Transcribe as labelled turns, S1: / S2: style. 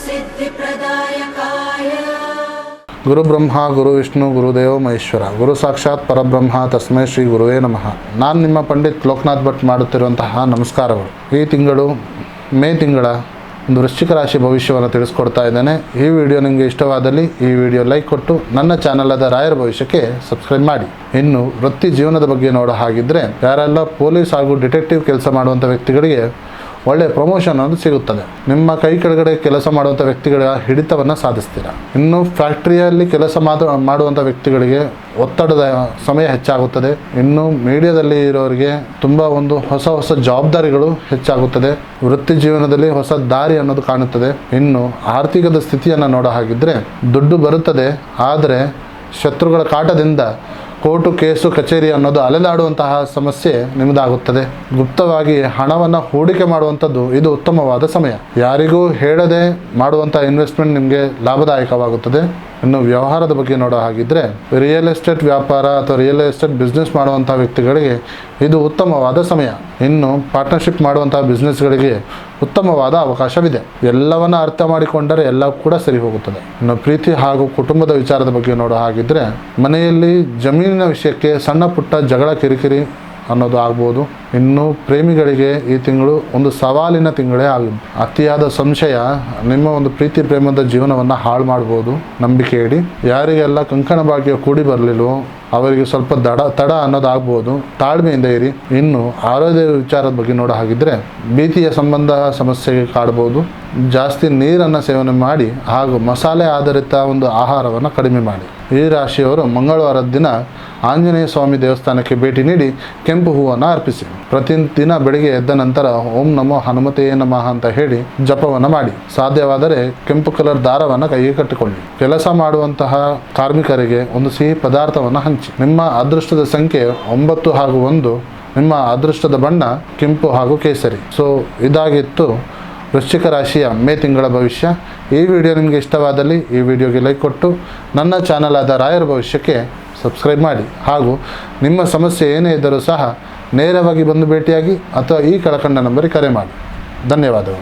S1: सिद्धिप्रदायकाय
S2: गुरु ब्रह्मा गुरु विष्णु गुरुदेव महेश्वर गुरु साक्षाತ್ ಪರಬ್ರಹ್ಮ ತಸ್ಮೈ ಶ್ರೀ ಗುರುವೇ ನಮಃ. ನಾನು ನಿಮ್ಮ ಪಂಡಿತ್ ಲೋಕನಾಥ್ ಭಟ್ ಮಾಡುತ್ತಿರುವಂತಹ ನಮಸ್ಕಾರಗಳು. ಈ ತಿಂಗಳು ಮೇ ತಿಂಗಳ ಒಂದು ವೃಶ್ಚಿಕ ರಾಶಿ ಭವಿಷ್ಯವನ್ನು ತಿಳಿಸ್ಕೊಡ್ತಾ ಇದ್ದೇನೆ. ಈ ವಿಡಿಯೋ ನಿಮಗೆ ಇಷ್ಟವಾದಲ್ಲಿ ಈ ವಿಡಿಯೋ ಲೈಕ್ ಕೊಟ್ಟು ನನ್ನ ಚಾನಲ್ ಆದ ರಾಯರ ಭವಿಷ್ಯಕ್ಕೆ ಸಬ್ಸ್ಕ್ರೈಬ್ ಮಾಡಿ. ಇನ್ನು ವೃತ್ತಿ ಜೀವನದ ಬಗ್ಗೆ ನೋಡೋ ಹಾಗಿದ್ರೆ ಯಾರೆಲ್ಲ ಪೊಲೀಸ್ ಹಾಗೂ ಡಿಟೆಕ್ಟಿವ್ ಕೆಲಸ ಮಾಡುವಂಥ ವ್ಯಕ್ತಿಗಳಿಗೆ ಒಳ್ಳೆಯ ಪ್ರಮೋಷನ್ ಅನ್ನೋದು ಸಿಗುತ್ತದೆ. ನಿಮ್ಮ ಕೈ ಕೆಳಗಡೆ ಕೆಲಸ ಮಾಡುವಂಥ ವ್ಯಕ್ತಿಗಳ ಹಿಡಿತವನ್ನು ಸಾಧಿಸ್ತೀರಾ. ಇನ್ನು ಫ್ಯಾಕ್ಟ್ರಿಯಲ್ಲಿ ಕೆಲಸ ಮಾಡುವಂಥ ವ್ಯಕ್ತಿಗಳಿಗೆ ಒತ್ತಡದ ಸಮಯ ಹೆಚ್ಚಾಗುತ್ತದೆ. ಇನ್ನು ಮೀಡಿಯಾದಲ್ಲಿ ಇರೋರಿಗೆ ತುಂಬ ಒಂದು ಹೊಸ ಜವಾಬ್ದಾರಿಗಳು ಹೆಚ್ಚಾಗುತ್ತದೆ. ವೃತ್ತಿ ಜೀವನದಲ್ಲಿ ಹೊಸ ದಾರಿ ಅನ್ನೋದು ಕಾಣುತ್ತದೆ. ಇನ್ನು ಆರ್ಥಿಕದ ಸ್ಥಿತಿಯನ್ನು ನೋಡೋ ಹಾಗಿದ್ರೆ ದುಡ್ಡು ಬರುತ್ತದೆ, ಆದರೆ ಶತ್ರುಗಳ ಕಾಟದಿಂದ ಕೋರ್ಟು ಕೇಸು ಕಚೇರಿ ಅನ್ನೋದು ಅಲೆದಾಡುವಂತಹ ಸಮಸ್ಯೆ ನಿಮ್ಮದಾಗುತ್ತದೆ. ಗುಪ್ತವಾಗಿ ಹಣವನ್ನು ಹೂಡಿಕೆ ಮಾಡುವಂಥದ್ದು ಇದು ಉತ್ತಮವಾದ ಸಮಯ. ಯಾರಿಗೂ ಹೇಳದೆ ಮಾಡುವಂಥ ಇನ್ವೆಸ್ಟ್ಮೆಂಟ್ ನಿಮಗೆ ಲಾಭದಾಯಕವಾಗುತ್ತದೆ. ಇನ್ನು ವ್ಯವಹಾರದ ಬಗ್ಗೆ ನೋಡೋ ಹಾಗಿದ್ರೆ ರಿಯಲ್ ಎಸ್ಟೇಟ್ ವ್ಯಾಪಾರ ಅಥವಾ ರಿಯಲ್ ಎಸ್ಟೇಟ್ ಬಿಸ್ನೆಸ್ ಮಾಡುವಂಥ ವ್ಯಕ್ತಿಗಳಿಗೆ ಇದು ಉತ್ತಮವಾದ ಸಮಯ. ಇನ್ನು ಪಾರ್ಟ್ನರ್ಶಿಪ್ ಮಾಡುವಂತಹ ಬಿಸ್ನೆಸ್ಗಳಿಗೆ ಉತ್ತಮವಾದ ಅವಕಾಶವಿದೆ. ಎಲ್ಲವನ್ನ ಅರ್ಥ ಮಾಡಿಕೊಂಡರೆ ಎಲ್ಲ ಕೂಡ ಸರಿ ಹೋಗುತ್ತದೆ. ಇನ್ನು ಪ್ರೀತಿ ಹಾಗೂ ಕುಟುಂಬದ ವಿಚಾರದ ಬಗ್ಗೆ ನೋಡೋ ಹಾಗಿದ್ರೆ ಮನೆಯಲ್ಲಿ ಜಮೀನಿನ ವಿಷಯಕ್ಕೆ ಸಣ್ಣ ಪುಟ್ಟ ಜಗಳ ಕಿರಿಕಿರಿ ಅನ್ನೋದು ಆಗ್ಬೋದು. ಇನ್ನು ಪ್ರೇಮಿಗಳಿಗೆ ಈ ತಿಂಗಳು ಒಂದು ಸವಾಲಿನ ತಿಂಗಳೇ ಆಗಿದೆ. ಅತಿಯಾದ ಸಂಶಯ ನಿಮ್ಮ ಒಂದು ಪ್ರೀತಿ ಪ್ರೇಮದ ಜೀವನವನ್ನು ಹಾಳು ಮಾಡ್ಬೋದು. ನಂಬಿಕೆ ಇಡಿ. ಯಾರಿಗೆಲ್ಲ ಕಂಕಣ ಭಾಗ್ಯ ಕೂಡಿ ಬರಲಿಲ್ವೋ ಅವರಿಗೆ ಸ್ವಲ್ಪ ತಡ ಅನ್ನೋದಾಗ್ಬೋದು. ತಾಳ್ಮೆಯಿಂದ ಇರಿ. ಇನ್ನು ಆರೋಗ್ಯ ವಿಚಾರದ ಬಗ್ಗೆ ನೋಡೋ ಹಾಗಿದ್ರೆ ಭೀತಿಯ ಸಂಬಂಧ ಸಮಸ್ಯೆಗೆ ಕಾಡ್ಬೋದು. ಜಾಸ್ತಿ ನೀರನ್ನು ಸೇವನೆ ಮಾಡಿ ಹಾಗೂ ಮಸಾಲೆ ಆಧಾರಿತ ಒಂದು ಆಹಾರವನ್ನು ಕಡಿಮೆ ಮಾಡಿ. ಈ ರಾಶಿಯವರು ಮಂಗಳವಾರದ ದಿನ ಆಂಜನೇಯ ಸ್ವಾಮಿ ದೇವಸ್ಥಾನಕ್ಕೆ ಭೇಟಿ ನೀಡಿ ಕೆಂಪು ಹೂವನ್ನು ಅರ್ಪಿಸಿ. ಪ್ರತಿದಿನ ಬೆಳಿಗ್ಗೆ ಎದ್ದ ನಂತರ ಓಂ ನಮೋ ಹನುಮತೇ ನಮಃ ಅಂತ ಹೇಳಿ ಜಪವನ್ನು ಮಾಡಿ. ಸಾಧ್ಯವಾದರೆ ಕೆಂಪು ಕಲರ್ ದಾರವನ್ನು ಕೈಗೆ ಕಟ್ಟಿಕೊಳ್ಳಿ. ಕೆಲಸ ಮಾಡುವಂತಹ ಕಾರ್ಮಿಕರಿಗೆ ಒಂದು ಸಿಹಿ ಪದಾರ್ಥವನ್ನು ಹಂಚಿ. ನಿಮ್ಮ ಅದೃಷ್ಟದ ಸಂಖ್ಯೆ 9 ಹಾಗೂ 1. ನಿಮ್ಮ ಅದೃಷ್ಟದ ಬಣ್ಣ ಕೆಂಪು ಹಾಗೂ ಕೇಸರಿ. ಸೊ ಇದಾಗಿತ್ತು ವೃಶ್ಚಿಕ ರಾಶಿಯ ಮೇ ತಿಂಗಳ ಭವಿಷ್ಯ. ಈ ವಿಡಿಯೋ ನಿಮಗೆ ಇಷ್ಟವಾದಲ್ಲಿ ಈ ವಿಡಿಯೋಗೆ ಲೈಕ್ ಕೊಟ್ಟು ನನ್ನ ಚಾನಲ್ ಆದ ರಾಯರ ಭವಿಷ್ಯಕ್ಕೆ ಸಬ್ಸ್ಕ್ರೈಬ್ ಮಾಡಿ. ಹಾಗೂ ನಿಮ್ಮ ಸಮಸ್ಯೆ ಏನೇ ಇದ್ದರೂ ಸಹ ನೇರವಾಗಿ ಬಂದು ಭೇಟಿಯಾಗಿ ಅಥವಾ ಈ ಕೆಳಕಂಡ ನಂಬರಿಗೆ ಕರೆ ಮಾಡಿ. ಧನ್ಯವಾದಗಳು.